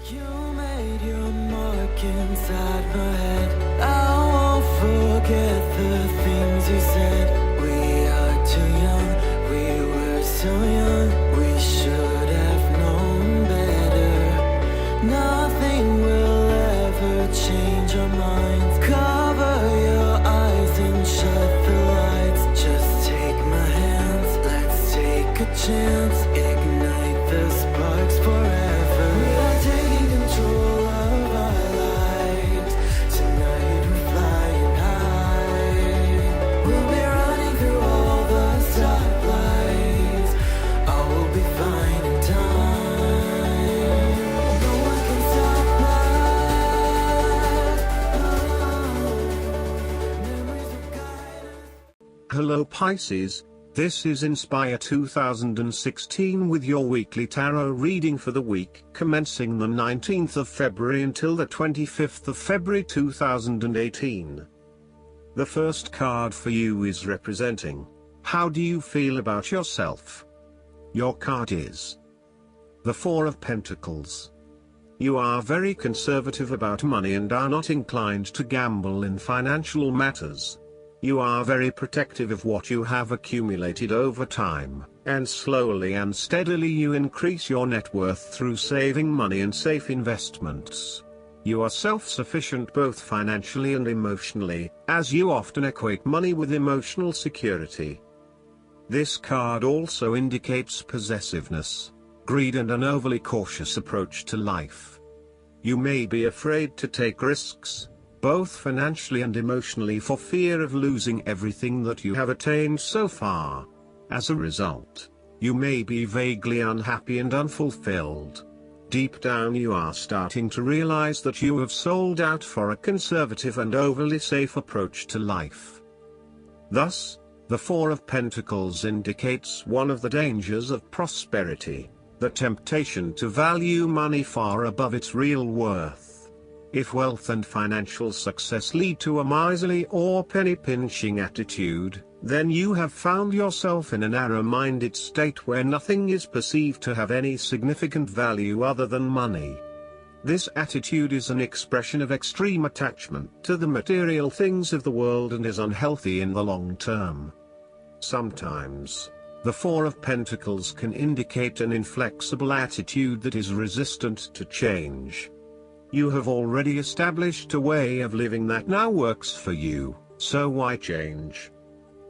You made your mark inside my head. I won't forget the things you said. We are too young, we were so young. We should have known better. Nothing will ever change our minds. Cover your eyes and shut the lights. Just take my hands, let's take a chance. Ignite the sparks forever. We are taking control of our lives. Tonight we're flying high. We'll be running through all the stoplights. All will be fine in time. No one can stop us. Memories will guide us. Hello Pisces, this is Inspire 2016 with your weekly tarot reading for the week commencing the 19th of February until the 25th of February 2018. The first card for you is representing, how do you feel about yourself? Your card is the Four of Pentacles. You are very conservative about money and are not inclined to gamble in financial matters. You are very protective of what you have accumulated over time, and slowly and steadily you increase your net worth through saving money and safe investments. You are self-sufficient both financially and emotionally, as you often equate money with emotional security. This card also indicates possessiveness, greed and an overly cautious approach to life. You may be afraid to take risks, both financially and emotionally, for fear of losing everything that you have attained so far. As a result, you may be vaguely unhappy and unfulfilled. Deep down you are starting to realize that you have sold out for a conservative and overly safe approach to life. Thus, the Four of Pentacles indicates one of the dangers of prosperity, the temptation to value money far above its real worth. If wealth and financial success lead to a miserly or penny-pinching attitude, then you have found yourself in a narrow-minded state where nothing is perceived to have any significant value other than money. This attitude is an expression of extreme attachment to the material things of the world and is unhealthy in the long term. Sometimes, the Four of Pentacles can indicate an inflexible attitude that is resistant to change. You have already established a way of living that now works for you, so why change?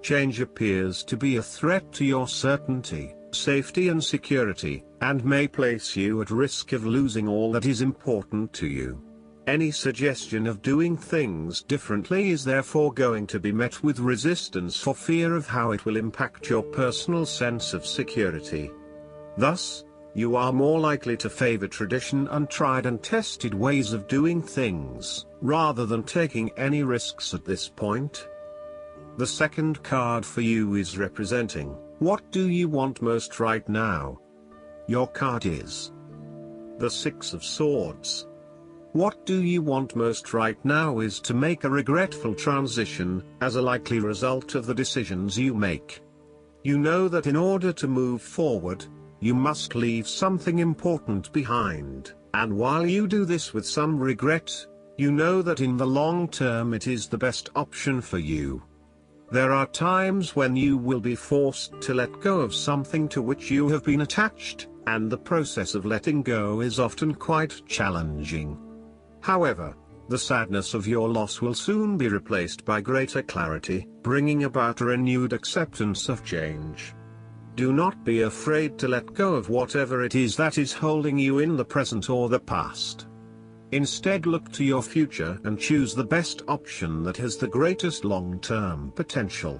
Change appears to be a threat to your certainty, safety and security, and may place you at risk of losing all that is important to you. Any suggestion of doing things differently is therefore going to be met with resistance for fear of how it will impact your personal sense of security. Thus, you are more likely to favor tradition and tried and tested ways of doing things, rather than taking any risks at this point. The second card for you is representing, what do you want most right now? Your card is the Six of Swords. What do you want most right now is to make a regretful transition, as a likely result of the decisions you make. You know that in order to move forward, you must leave something important behind, and while you do this with some regret, you know that in the long term it is the best option for you. There are times when you will be forced to let go of something to which you have been attached, and the process of letting go is often quite challenging. However, the sadness of your loss will soon be replaced by greater clarity, bringing about a renewed acceptance of change. Do not be afraid to let go of whatever it is that is holding you in the present or the past. Instead, look to your future and choose the best option that has the greatest long-term potential.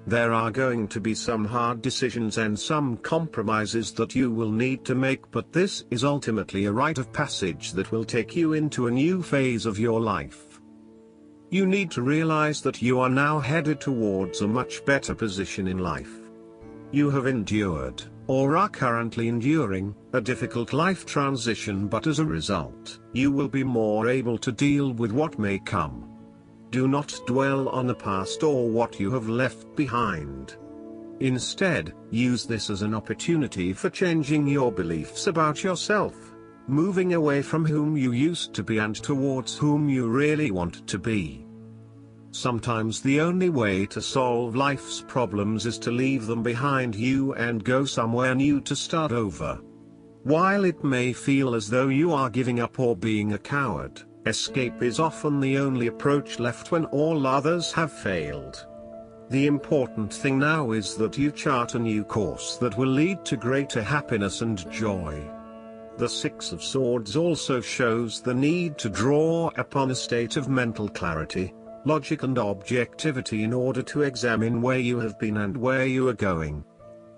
There are going to be some hard decisions and some compromises that you will need to make, but this is ultimately a rite of passage that will take you into a new phase of your life. You need to realize that you are now headed towards a much better position in life. You have endured, or are currently enduring, a difficult life transition, but as a result, you will be more able to deal with what may come. Do not dwell on the past or what you have left behind. Instead, use this as an opportunity for changing your beliefs about yourself. moving away from whom you used to be and towards whom you really want to be. Sometimes the only way to solve life's problems is to leave them behind you and go somewhere new to start over. While it may feel as though you are giving up or being a coward, escape is often the only approach left when all others have failed. The important thing now is that you chart a new course that will lead to greater happiness and joy. The Six of Swords also shows the need to draw upon a state of mental clarity, logic and objectivity in order to examine where you have been and where you are going.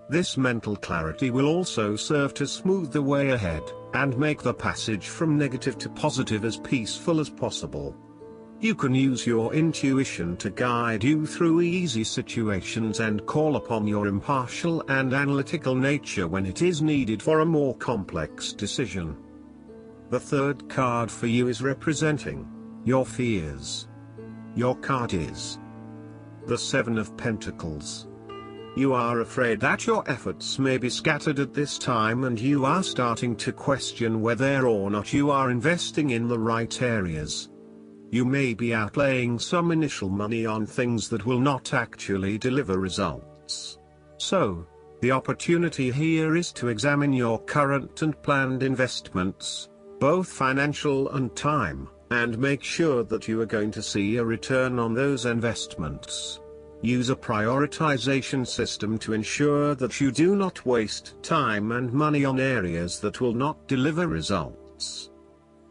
This mental clarity will also serve to smooth the way ahead, and make the passage from negative to positive as peaceful as possible. You can use your intuition to guide you through easy situations and call upon your impartial and analytical nature when it is needed for a more complex decision. The third card for you is representing your fears. Your card is the Seven of Pentacles. You are afraid that your efforts may be scattered at this time, and you are starting to question whether or not you are investing in the right areas. You may be outlaying some initial money on things that will not actually deliver results. So, the opportunity here is to examine your current and planned investments, both financial and time, and make sure that you are going to see a return on those investments. Use a prioritization system to ensure that you do not waste time and money on areas that will not deliver results.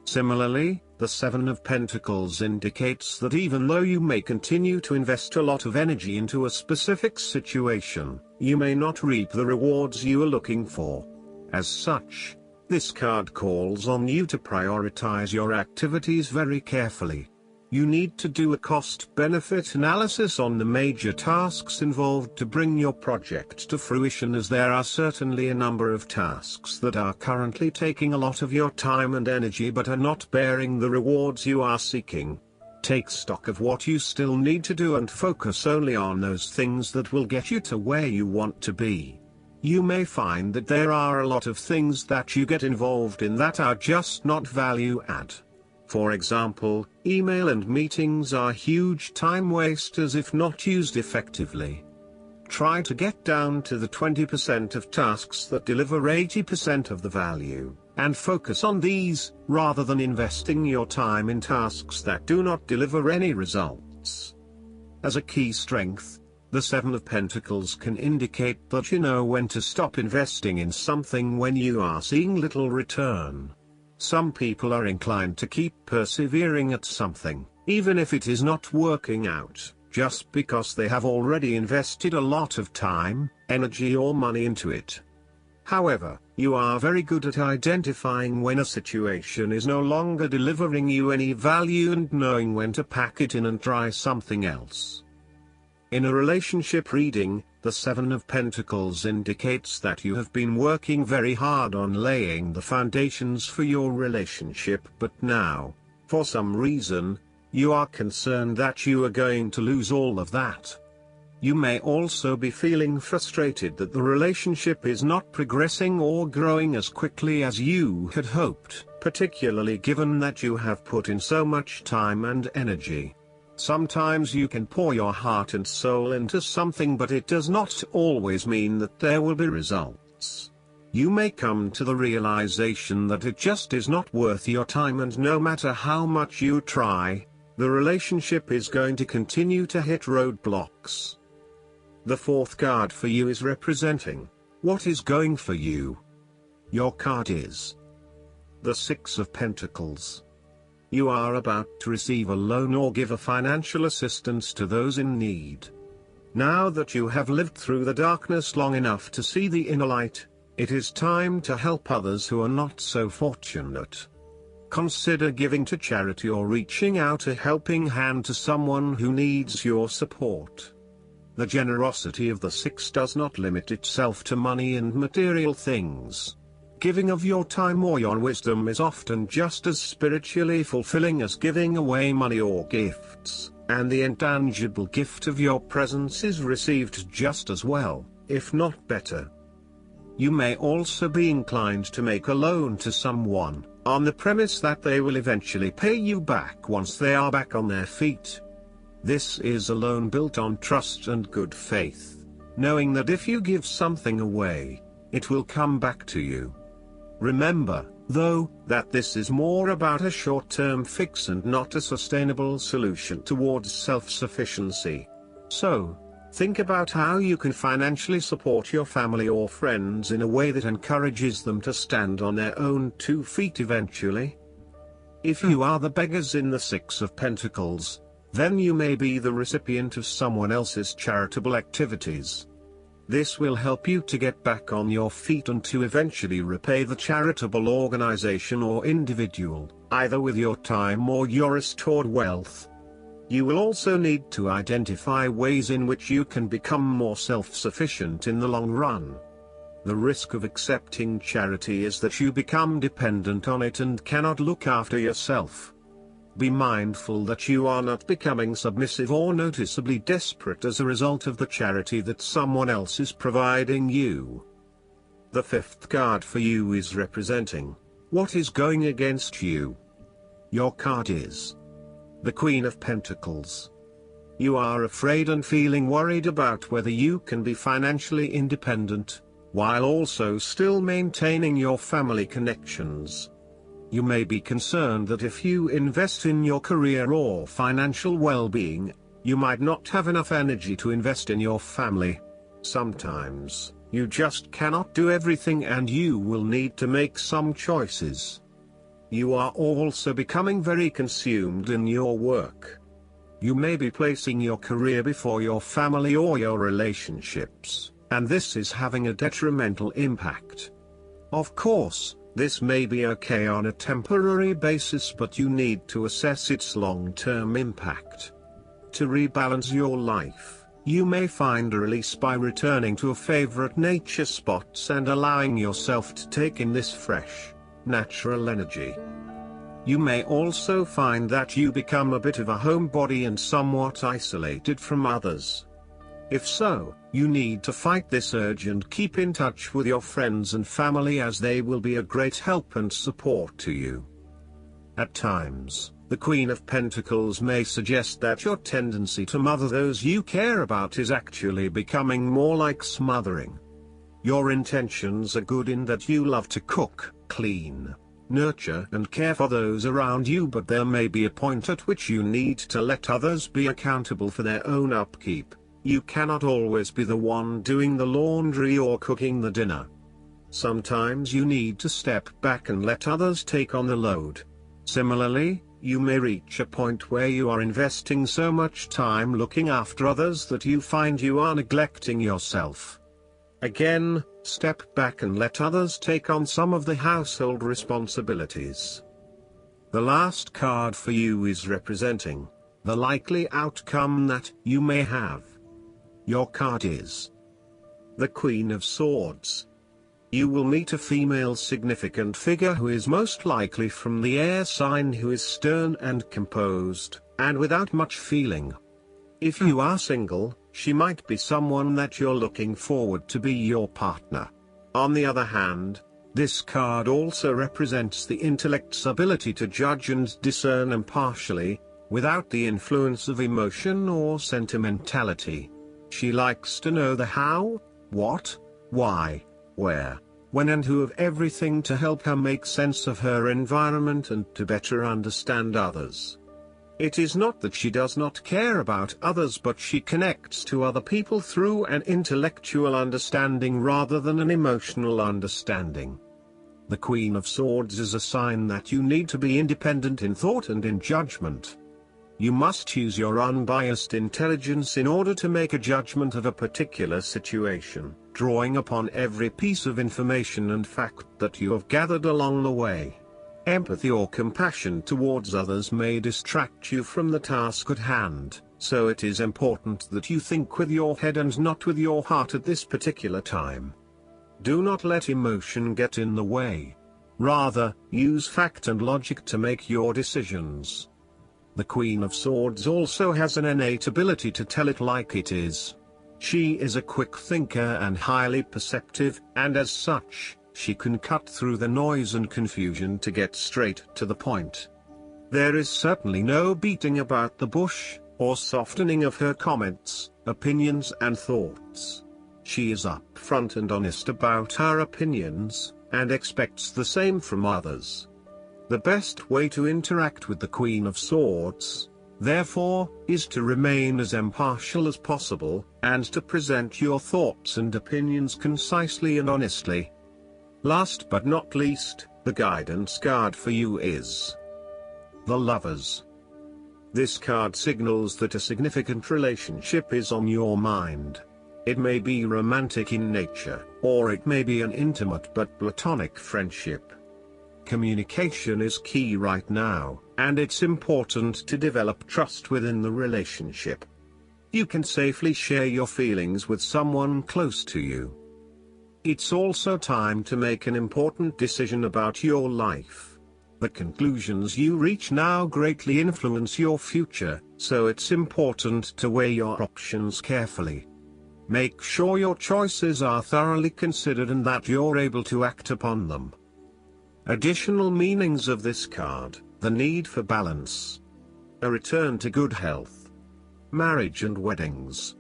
Similarly, the Seven of Pentacles indicates that even though you may continue to invest a lot of energy into a specific situation, you may not reap the rewards you are looking for. As such, this card calls on you to prioritize your activities very carefully. You need to do a cost-benefit analysis on the major tasks involved to bring your project to fruition, as there are certainly a number of tasks that are currently taking a lot of your time and energy but are not bearing the rewards you are seeking. Take stock of what you still need to do and focus only on those things that will get you to where you want to be. You may find that there are a lot of things that you get involved in that are just not value add. For example, email and meetings are huge time wasters if not used effectively. Try to get down to the 20% of tasks that deliver 80% of the value, and focus on these, rather than investing your time in tasks that do not deliver any results. As a key strength, the Seven of Pentacles can indicate that you know when to stop investing in something when you are seeing little return. Some people are inclined to keep persevering at something, even if it is not working out, just because they have already invested a lot of time, energy or money into it. However, you are very good at identifying when a situation is no longer delivering you any value and knowing when to pack it in and try something else. In a relationship reading, the Seven of Pentacles indicates that you have been working very hard on laying the foundations for your relationship, but now, for some reason, you are concerned that you are going to lose all of that. You may also be feeling frustrated that the relationship is not progressing or growing as quickly as you had hoped, particularly given that you have put in so much time and energy. Sometimes you can pour your heart and soul into something, but it does not always mean that there will be results. You may come to the realization that it just is not worth your time, and no matter how much you try, the relationship is going to continue to hit roadblocks. The fourth card for you is representing what is going for you. Your card is the Six of Pentacles. You are about to receive a loan or give a financial assistance to those in need. Now that you have lived through the darkness long enough to see the inner light, it is time to help others who are not so fortunate. Consider giving to charity or reaching out a helping hand to someone who needs your support. The generosity of the Six does not limit itself to money and material things. Giving of your time or your wisdom is often just as spiritually fulfilling as giving away money or gifts, and the intangible gift of your presence is received just as well, if not better. You may also be inclined to make a loan to someone, on the premise that they will eventually pay you back once they are back on their feet. This is a loan built on trust and good faith, knowing that if you give something away, it will come back to you. Remember, though, that this is more about a short-term fix and not a sustainable solution towards self-sufficiency. So, think about how you can financially support your family or friends in a way that encourages them to stand on their own 2 feet eventually. If you are the beggars in the Six of Pentacles, then you may be the recipient of someone else's charitable activities. This will help you to get back on your feet and to eventually repay the charitable organization or individual, either with your time or your restored wealth. You will also need to identify ways in which you can become more self-sufficient in the long run. The risk of accepting charity is that you become dependent on it and cannot look after yourself. Be mindful that you are not becoming submissive or noticeably desperate as a result of the charity that someone else is providing you. The 5th card for you is representing what is going against you. Your card is the Queen of Pentacles. You are afraid and feeling worried about whether you can be financially independent, while also still maintaining your family connections. You may be concerned that if you invest in your career or financial well-being, you might not have enough energy to invest in your family. Sometimes, you just cannot do everything and you will need to make some choices. You are also becoming very consumed in your work. You may be placing your career before your family or your relationships, and this is having a detrimental impact. Of course, this may be okay on a temporary basis, but you need to assess its long-term impact. To rebalance your life, you may find a release by returning to a favorite nature spots and allowing yourself to take in this fresh, natural energy. You may also find that you become a bit of a homebody and somewhat isolated from others. If so, you need to fight this urge and keep in touch with your friends and family, as they will be a great help and support to you. At times, the Queen of Pentacles may suggest that your tendency to mother those you care about is actually becoming more like smothering. Your intentions are good in that you love to cook, clean, nurture and care for those around you, but there may be a point at which you need to let others be accountable for their own upkeep. You cannot always be the one doing the laundry or cooking the dinner. Sometimes you need to step back and let others take on the load. Similarly, you may reach a point where you are investing so much time looking after others that you find you are neglecting yourself. Again, step back and let others take on some of the household responsibilities. The last card for you is representing the likely outcome that you may have. Your card is the Queen of Swords. You will meet a female significant figure who is most likely from the air sign, who is stern and composed, and without much feeling. If you are single, she might be someone that you're looking forward to be your partner. On the other hand, this card also represents the intellect's ability to judge and discern impartially, without the influence of emotion or sentimentality. She likes to know the how, what, why, where, when and who of everything to help her make sense of her environment and to better understand others. It is not that she does not care about others, but she connects to other people through an intellectual understanding rather than an emotional understanding. The Queen of Swords is a sign that you need to be independent in thought and in judgment. You must use your unbiased intelligence in order to make a judgment of a particular situation, drawing upon every piece of information and fact that you have gathered along the way. Empathy or compassion towards others may distract you from the task at hand, so it is important that you think with your head and not with your heart at this particular time. Do not let emotion get in the way. Rather, use fact and logic to make your decisions. The Queen of Swords also has an innate ability to tell it like it is. She is a quick thinker and highly perceptive, and as such, she can cut through the noise and confusion to get straight to the point. There is certainly no beating about the bush, or softening of her comments, opinions and thoughts. She is upfront and honest about her opinions, and expects the same from others. The best way to interact with the Queen of Swords, therefore, is to remain as impartial as possible, and to present your thoughts and opinions concisely and honestly. Last but not least, the guidance card for you is the Lovers. This card signals that a significant relationship is on your mind. It may be romantic in nature, or it may be an intimate but platonic friendship. Communication is key right now, and it's important to develop trust within the relationship. You can safely share your feelings with someone close to you. It's also time to make an important decision about your life. The conclusions you reach now greatly influence your future, so it's important to weigh your options carefully. Make sure your choices are thoroughly considered and that you're able to act upon them. Additional meanings of this card: the need for balance, a return to good health, marriage and weddings.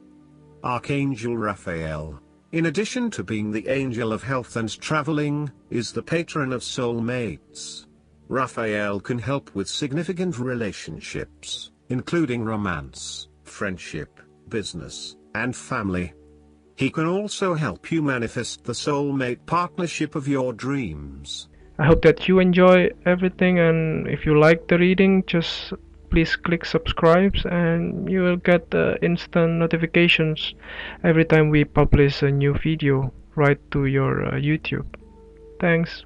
Archangel Raphael, in addition to being the angel of health and traveling, is the patron of soulmates. Raphael can help with significant relationships, including romance, friendship, business, and family. He can also help you manifest the soulmate partnership of your dreams. I hope that you enjoy everything, and if you like the reading, just please click subscribe and you will get instant notifications every time we publish a new video right to your YouTube. Thanks.